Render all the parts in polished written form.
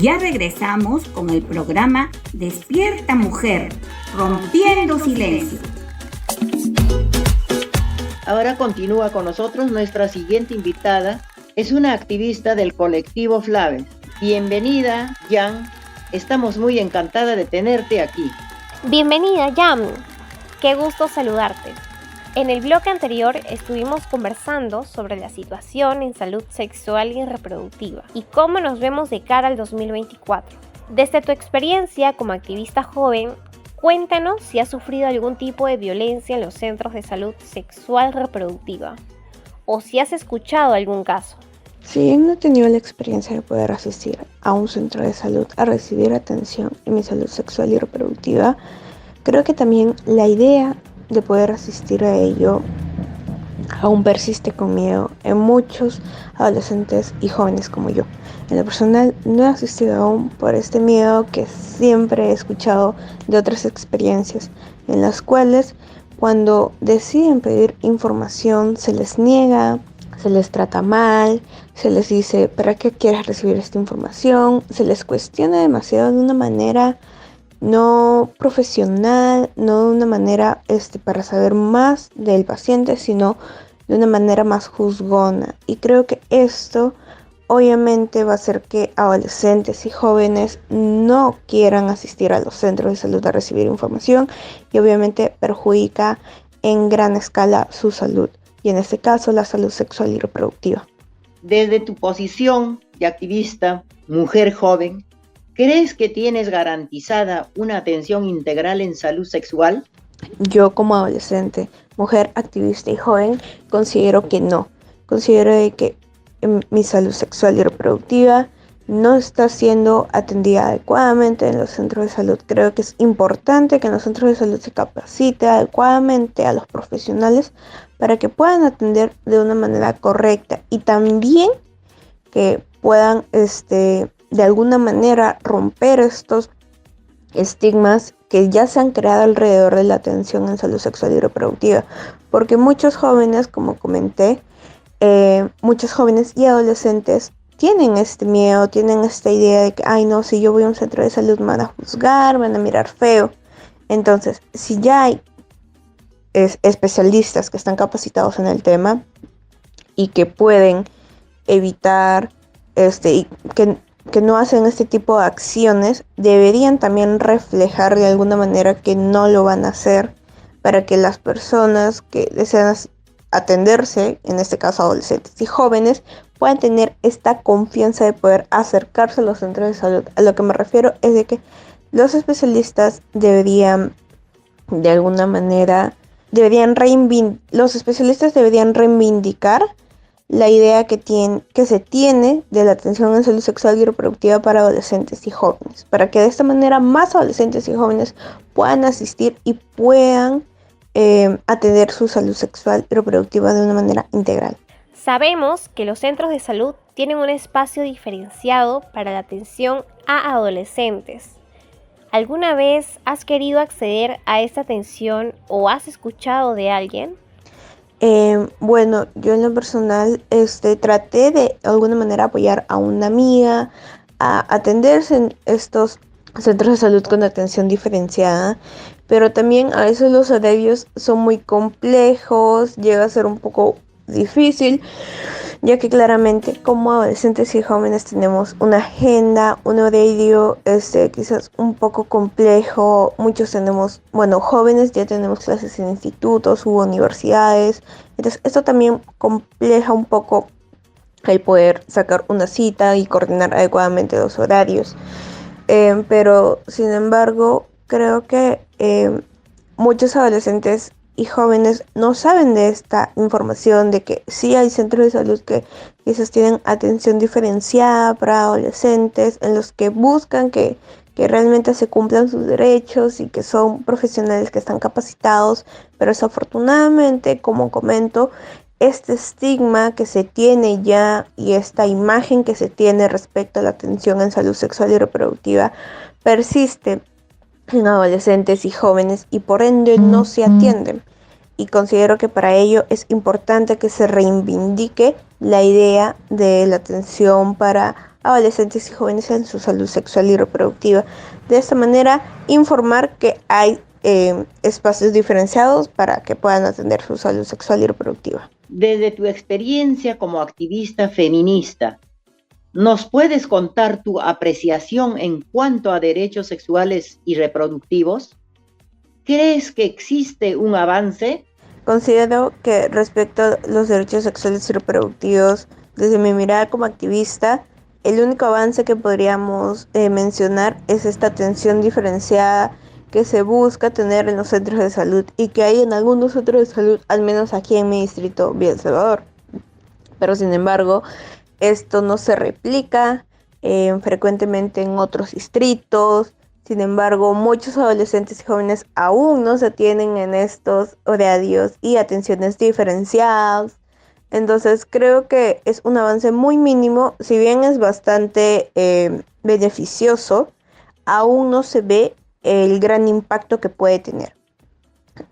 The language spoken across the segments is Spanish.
Ya regresamos con el programa Despierta Mujer, rompiendo silencio. Ahora continúa con nosotros nuestra siguiente invitada. Es una activista del colectivo Flaves. Bienvenida, Jan. Estamos muy encantada de tenerte aquí. Bienvenida, Jan. Qué gusto saludarte. En el bloque anterior estuvimos conversando sobre la situación en salud sexual y reproductiva y cómo nos vemos de cara al 2024. Desde tu experiencia como activista joven, cuéntanos si has sufrido algún tipo de violencia en los centros de salud sexual reproductiva o si has escuchado algún caso. Si bien no he tenido la experiencia de poder asistir a un centro de salud a recibir atención en mi salud sexual y reproductiva, creo que también la idea de poder asistir a ello aún persiste conmigo en muchos adolescentes y jóvenes como yo. En lo personal no he asistido aún por este miedo que siempre he escuchado de otras experiencias, en las cuales cuando deciden pedir información se les niega, se les trata mal, se les dice ¿para qué quieres recibir esta información? Se les cuestiona demasiado de una manera no profesional, no de una manera para saber más del paciente, sino de una manera más juzgona. Y creo que esto obviamente va a hacer que adolescentes y jóvenes no quieran asistir a los centros de salud a recibir información y obviamente perjudica en gran escala su salud y en este caso la salud sexual y reproductiva. Desde tu posición de activista, mujer joven, ¿crees que tienes garantizada una atención integral en salud sexual? Yo como adolescente, mujer activista y joven, considero que no. Considero que mi salud sexual y reproductiva no está siendo atendida adecuadamente en los centros de salud. Creo que es importante que en los centros de salud se capacite adecuadamente a los profesionales para que puedan atender de una manera correcta y también que puedan de alguna manera romper estos estigmas que ya se han creado alrededor de la atención en salud sexual y reproductiva, porque muchos jóvenes, como comenté, muchos jóvenes y adolescentes tienen este miedo, tienen esta idea de que, ay no, si yo voy a un centro de salud me van a juzgar, me van a mirar feo. Entonces, si ya hay especialistas que están capacitados en el tema y que pueden evitar y que no hacen este tipo de acciones, deberían también reflejar de alguna manera que no lo van a hacer para que las personas que desean atenderse, en este caso adolescentes y jóvenes, puedan tener esta confianza de poder acercarse a los centros de salud. A lo que me refiero es de que los especialistas deberían, de alguna manera, los especialistas deberían reivindicar la idea que se tiene de la atención en salud sexual y reproductiva para adolescentes y jóvenes, para que de esta manera más adolescentes y jóvenes puedan asistir y puedan atender su salud sexual y reproductiva de una manera integral. Sabemos que los centros de salud tienen un espacio diferenciado para la atención a adolescentes. ¿Alguna vez has querido acceder a esta atención o has escuchado de alguien? Bueno, yo en lo personal traté de alguna manera apoyar a una amiga a atenderse en estos centros de salud con atención diferenciada, pero también a veces los horarios son muy complejos, llega a ser un poco difícil, ya que claramente como adolescentes y jóvenes tenemos una agenda, un horario quizás un poco complejo. Muchos tenemos, jóvenes ya tenemos clases en institutos u universidades, entonces esto también compleja un poco el poder sacar una cita y coordinar adecuadamente los horarios. Pero sin embargo creo que muchos adolescentes y jóvenes no saben de esta información, de que sí hay centros de salud que quizás tienen atención diferenciada para adolescentes, en los que buscan que realmente se cumplan sus derechos y que son profesionales que están capacitados, pero desafortunadamente, como comento, este estigma que se tiene ya y esta imagen que se tiene respecto a la atención en salud sexual y reproductiva persiste en adolescentes y jóvenes y por ende no se atienden. Y considero que para ello es importante que se reivindique la idea de la atención para adolescentes y jóvenes en su salud sexual y reproductiva. De esta manera, informar que hay espacios diferenciados para que puedan atender su salud sexual y reproductiva. Desde tu experiencia como activista feminista, ¿nos puedes contar tu apreciación en cuanto a derechos sexuales y reproductivos? ¿Crees que existe un avance? Considero que respecto a los derechos sexuales y reproductivos, desde mi mirada como activista, el único avance que podríamos mencionar es esta atención diferenciada que se busca tener en los centros de salud y que hay en algunos centros de salud, al menos aquí en mi distrito, Villa El Salvador. Pero sin embargo, esto no se replica frecuentemente en otros distritos. Sin embargo, muchos adolescentes y jóvenes aún no se atienden en estos horarios y atenciones diferenciadas. Entonces creo que es un avance muy mínimo, si bien es bastante beneficioso, aún no se ve el gran impacto que puede tener.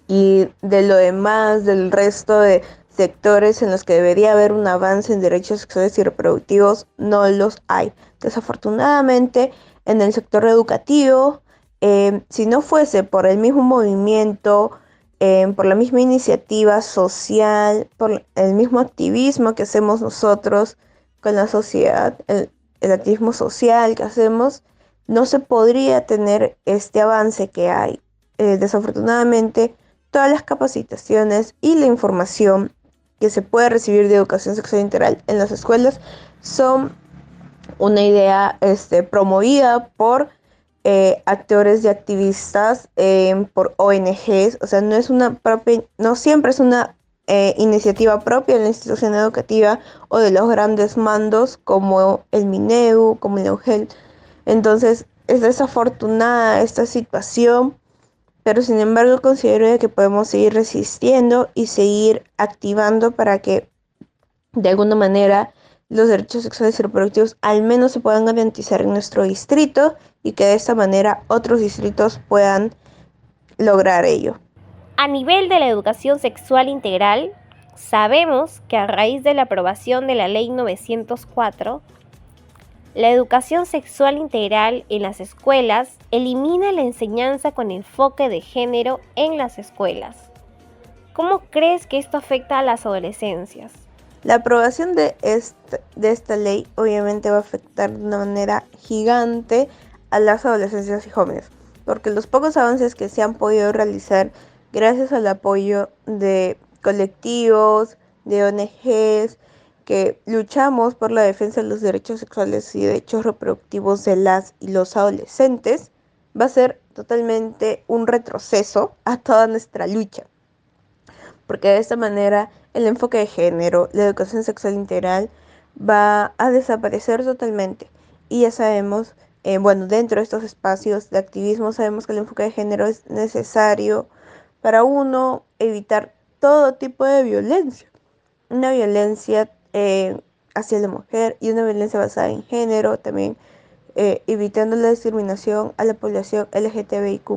Y de lo demás, del resto de sectores en los que debería haber un avance en derechos sexuales y reproductivos, no los hay. Desafortunadamente, en el sector educativo, si no fuese por el mismo movimiento, por la misma iniciativa social, por el mismo activismo que hacemos nosotros con la sociedad, el activismo social que hacemos, no se podría tener este avance que hay. Desafortunadamente, todas las capacitaciones y la información que se puede recibir de educación sexual integral en las escuelas son una idea promovida por actores y activistas, por ONGs. O sea, no siempre es una iniciativa propia de la institución educativa o de los grandes mandos como el MINEU, como el EUGEL. Entonces, es desafortunada esta situación, pero sin embargo considero que podemos seguir resistiendo y seguir activando para que de alguna manera los derechos sexuales y reproductivos al menos se puedan garantizar en nuestro distrito y que de esta manera otros distritos puedan lograr ello. A nivel de la educación sexual integral, sabemos que a raíz de la aprobación de la Ley 904, la educación sexual integral en las escuelas elimina la enseñanza con enfoque de género en las escuelas. ¿Cómo crees que esto afecta a las adolescencias? La aprobación de esta ley obviamente va a afectar de una manera gigante a las adolescencias y jóvenes, porque los pocos avances que se han podido realizar gracias al apoyo de colectivos, de ONGs, que luchamos por la defensa de los derechos sexuales y derechos reproductivos de las y los adolescentes, va a ser totalmente un retroceso a toda nuestra lucha. Porque de esta manera el enfoque de género, la educación sexual integral va a desaparecer totalmente. Y ya sabemos, dentro de estos espacios de activismo sabemos que el enfoque de género es necesario para uno evitar todo tipo de violencia. Una violencia hacia la mujer y una violencia basada en género, también evitando la discriminación a la población LGTBIQ+.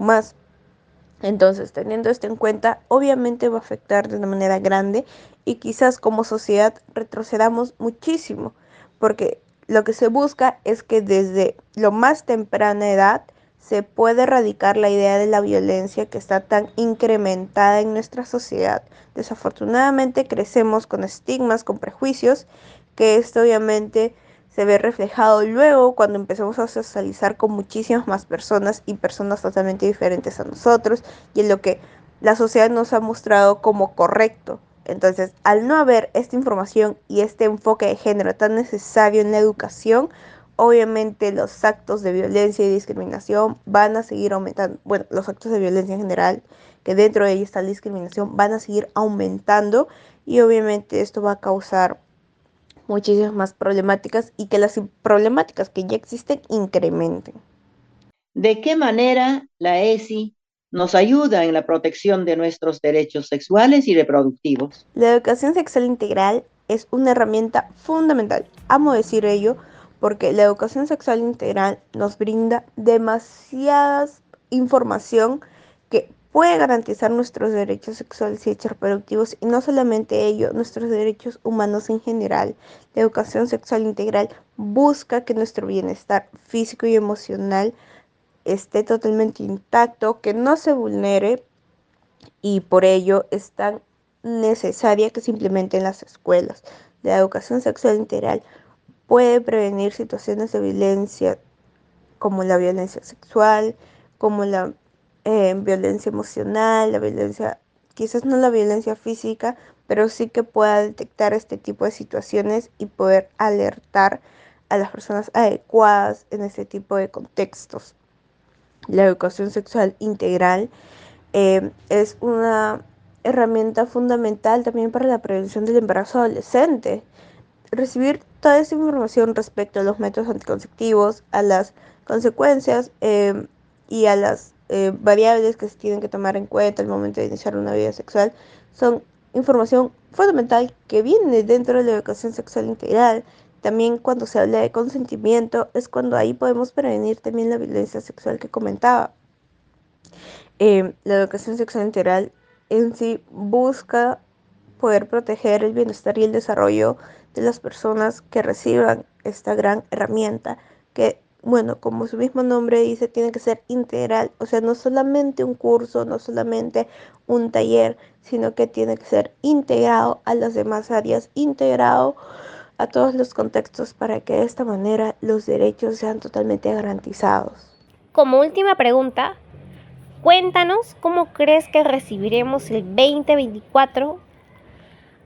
Entonces, teniendo esto en cuenta, obviamente va a afectar de una manera grande y quizás como sociedad retrocedamos muchísimo, porque lo que se busca es que desde lo más temprana edad se puede erradicar la idea de la violencia que está tan incrementada en nuestra sociedad. Desafortunadamente crecemos con estigmas, con prejuicios, que esto obviamente se ve reflejado luego cuando empezamos a socializar con muchísimas más personas y personas totalmente diferentes a nosotros y en lo que la sociedad nos ha mostrado como correcto. Entonces, al no haber esta información y este enfoque de género tan necesario en la educación, obviamente los actos de violencia y discriminación van a seguir aumentando. Bueno, los actos de violencia en general, que dentro de ellos está la discriminación, van a seguir aumentando y obviamente esto va a causar muchísimas más problemáticas y que las problemáticas que ya existen incrementen. ¿De qué manera la ESI nos ayuda en la protección de nuestros derechos sexuales y reproductivos? La educación sexual integral es una herramienta fundamental. Amo decir ello porque la educación sexual integral nos brinda demasiada información que puede garantizar nuestros derechos sexuales y reproductivos, y no solamente ello, nuestros derechos humanos en general. La educación sexual integral busca que nuestro bienestar físico y emocional esté totalmente intacto, que no se vulnere, y por ello es tan necesaria que se implemente en las escuelas. La educación sexual integral puede prevenir situaciones de violencia como la violencia sexual, como la violencia emocional, la violencia, quizás no la violencia física, pero sí que pueda detectar este tipo de situaciones y poder alertar a las personas adecuadas en este tipo de contextos. La educación sexual integral es una herramienta fundamental también para la prevención del embarazo adolescente. Recibir toda esa información respecto a los métodos anticonceptivos, a las consecuencias y a las variables que se tienen que tomar en cuenta al momento de iniciar una vida sexual son información fundamental que viene dentro de la educación sexual integral. También cuando se habla de consentimiento es cuando ahí podemos prevenir también la violencia sexual que comentaba. La educación sexual integral en sí busca poder proteger el bienestar y el desarrollo de las personas que reciban esta gran herramienta que, bueno, como su mismo nombre dice, tiene que ser integral, o sea, no solamente un curso, no solamente un taller, sino que tiene que ser integrado a las demás áreas, integrado a todos los contextos para que de esta manera los derechos sean totalmente garantizados. Como última pregunta, cuéntanos cómo crees que recibiremos el 2024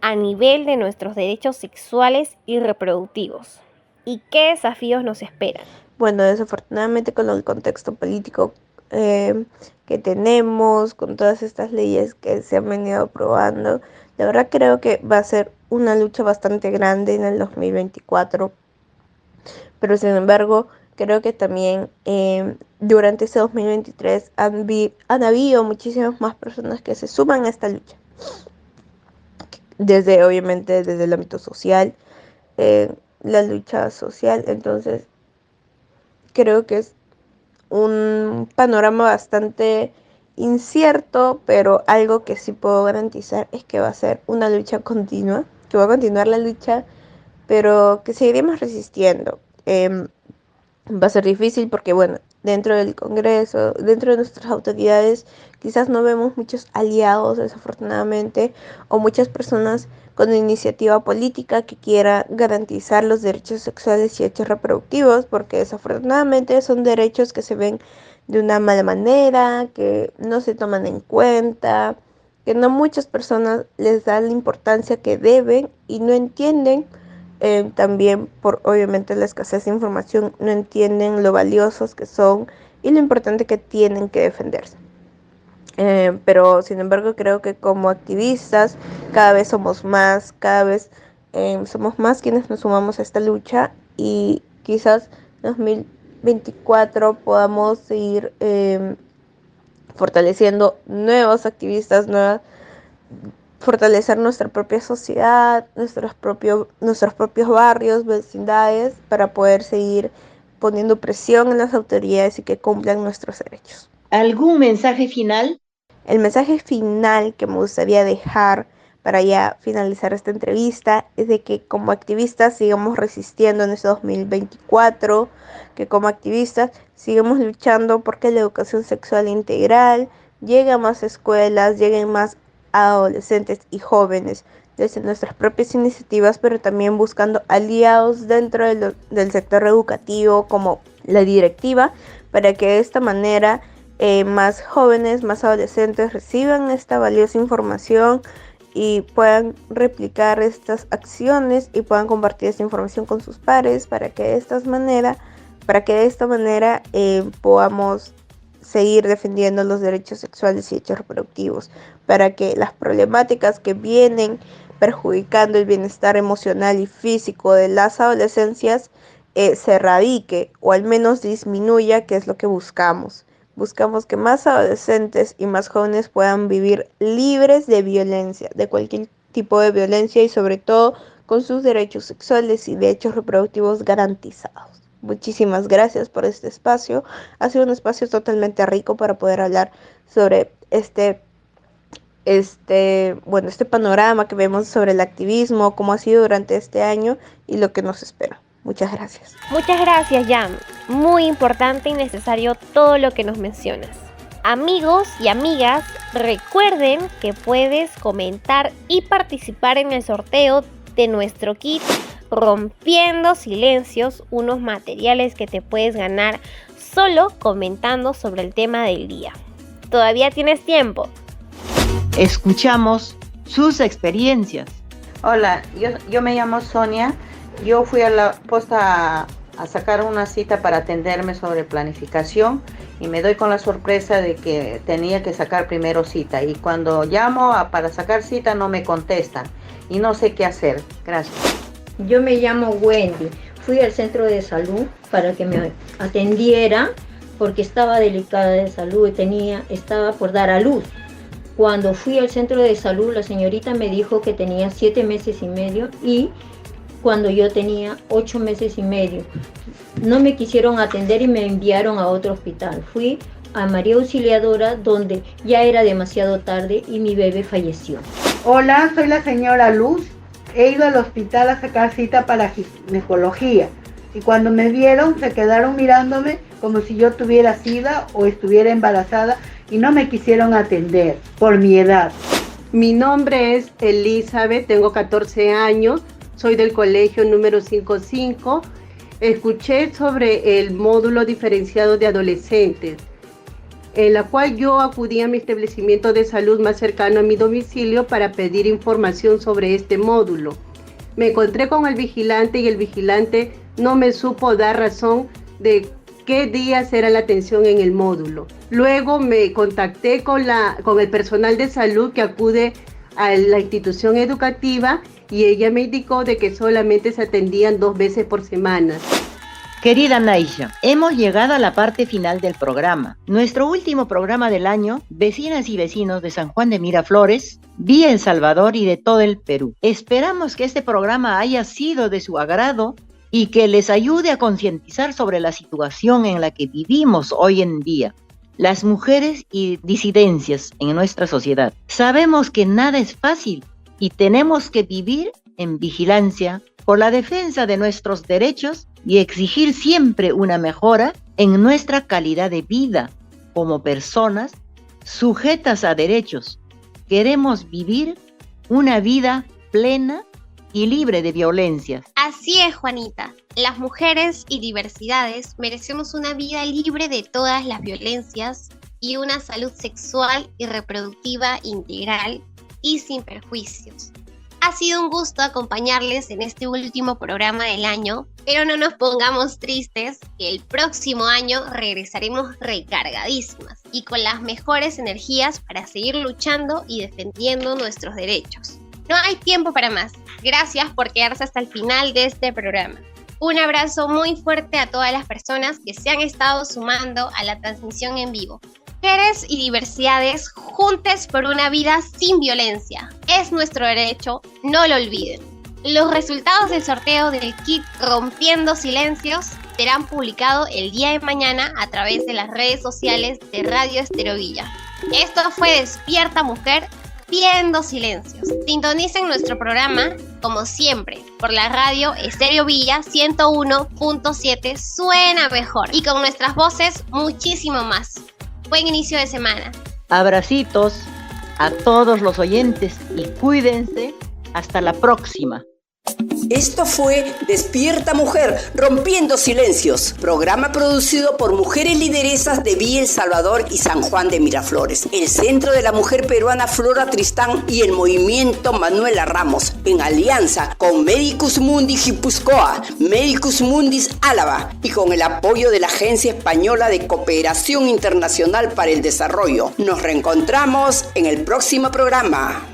a nivel de nuestros derechos sexuales y reproductivos, y qué desafíos nos esperan. Bueno, desafortunadamente con el contexto político que tenemos, con todas estas leyes que se han venido aprobando, la verdad creo que va a ser una lucha bastante grande en el 2024, pero sin embargo creo que también durante este 2023 han habido muchísimas más personas que se suman a esta lucha, desde obviamente desde el ámbito social, la lucha social. Entonces creo que es un panorama bastante incierto, pero algo que sí puedo garantizar es que va a ser una lucha continua, que va a continuar la lucha, pero que seguiremos resistiendo. Va a ser difícil porque, bueno, dentro del Congreso, dentro de nuestras autoridades, quizás no vemos muchos aliados, desafortunadamente, o muchas personas con iniciativa política que quiera garantizar los derechos sexuales y derechos reproductivos, porque desafortunadamente son derechos que se ven de una mala manera, que no se toman en cuenta, que no muchas personas les dan la importancia que deben y no entienden. También por obviamente la escasez de información no entienden lo valiosos que son y lo importante que tienen que defenderse. Pero sin embargo creo que como activistas cada vez somos más, somos más quienes nos sumamos a esta lucha, y quizás 2024 podamos seguir fortaleciendo nuevos activistas, fortalecer nuestra propia sociedad, nuestros propios barrios, vecindades, para poder seguir poniendo presión en las autoridades y que cumplan nuestros derechos. ¿Algún mensaje final? El mensaje final que me gustaría dejar para ya finalizar esta entrevista es de que como activistas sigamos resistiendo en este 2024, que como activistas sigamos luchando porque la educación sexual integral llegue a más escuelas, lleguen más adolescentes y jóvenes desde nuestras propias iniciativas, pero también buscando aliados dentro del sector educativo como la directiva, para que de esta manera más jóvenes, más adolescentes reciban esta valiosa información y puedan replicar estas acciones y puedan compartir esta información con sus pares, para que de esta manera podamos seguir defendiendo los derechos sexuales y derechos reproductivos, para que las problemáticas que vienen perjudicando el bienestar emocional y físico de las adolescencias se erradique o al menos disminuya, que es lo que buscamos. Buscamos que más adolescentes y más jóvenes puedan vivir libres de violencia, de cualquier tipo de violencia, y sobre todo con sus derechos sexuales y derechos reproductivos garantizados. Muchísimas gracias por este espacio. Ha sido un espacio totalmente rico para poder hablar sobre este panorama que vemos sobre el activismo, cómo ha sido durante este año y lo que nos espera. Muchas gracias. Muchas gracias, Yam. Muy importante y necesario todo lo que nos mencionas. Amigos y amigas, recuerden que puedes comentar y participar en el sorteo de nuestro kit Rompiendo Silencios, unos materiales que te puedes ganar solo comentando sobre el tema del día. Todavía tienes tiempo. Escuchamos sus experiencias. Hola, yo me llamo Sonia. Yo fui a la posta a sacar una cita para atenderme sobre planificación y me doy con la sorpresa de que tenía que sacar primero cita, y cuando llamo para sacar cita no me contestan y no sé qué hacer. Gracias. Yo me llamo Wendy. Fui al centro de salud para que me atendiera porque estaba delicada de salud y estaba por dar a luz. Cuando fui al centro de salud, la señorita me dijo que tenía 7 meses y medio y cuando yo tenía 8 meses y medio. No me quisieron atender y me enviaron a otro hospital. Fui a María Auxiliadora, donde ya era demasiado tarde y mi bebé falleció. Hola, soy la señora Luz. He ido al hospital a sacar cita para ginecología y cuando me vieron se quedaron mirándome como si yo tuviera SIDA o estuviera embarazada y no me quisieron atender por mi edad. Mi nombre es Elizabeth, tengo 14 años, soy del colegio número 55. Escuché sobre el módulo diferenciado de adolescentes, en la cual yo acudí a mi establecimiento de salud más cercano a mi domicilio para pedir información sobre este módulo. Me encontré con el vigilante y el vigilante no me supo dar razón de qué días era la atención en el módulo. Luego me contacté con el personal de salud que acude a la institución educativa y ella me indicó de que solamente se atendían 2 veces por semana. Querida Naisha, hemos llegado a la parte final del programa. Nuestro último programa del año, vecinas y vecinos de San Juan de Miraflores, vía El Salvador y de todo el Perú. Esperamos que este programa haya sido de su agrado y que les ayude a concientizar sobre la situación en la que vivimos hoy en día, las mujeres y disidencias en nuestra sociedad. Sabemos que nada es fácil y tenemos que vivir en vigilancia por la defensa de nuestros derechos y exigir siempre una mejora en nuestra calidad de vida como personas sujetas a derechos. Queremos vivir una vida plena y libre de violencias. Así es, Juanita. Las mujeres y diversidades merecemos una vida libre de todas las violencias y una salud sexual y reproductiva integral y sin perjuicios. Ha sido un gusto acompañarles en este último programa del año, pero no nos pongamos tristes, que el próximo año regresaremos recargadísimas y con las mejores energías para seguir luchando y defendiendo nuestros derechos. No hay tiempo para más. Gracias por quedarse hasta el final de este programa. Un abrazo muy fuerte a todas las personas que se han estado sumando a la transmisión en vivo. Mujeres y diversidades, juntas por una vida sin violencia. Es nuestro derecho, no lo olviden. Los resultados del sorteo del kit Rompiendo Silencios serán publicados el día de mañana a través de las redes sociales de Radio Estéreo Villa. Esto fue Despierta Mujer, Rompiendo Silencios. Sintonicen nuestro programa, como siempre, por la radio Estéreo Villa 101.7, suena mejor. Y con nuestras voces, muchísimo más. Buen inicio de semana. Abracitos a todos los oyentes y cuídense. Hasta la próxima. Esto fue Despierta Mujer, Rompiendo Silencios, programa producido por mujeres lideresas de Villa El Salvador y San Juan de Miraflores, el Centro de la Mujer Peruana Flora Tristán y el Movimiento Manuela Ramos, en alianza con Medicus Mundi Guipúzcoa, Medicus Mundis Álava y con el apoyo de la Agencia Española de Cooperación Internacional para el Desarrollo. Nos reencontramos en el próximo programa.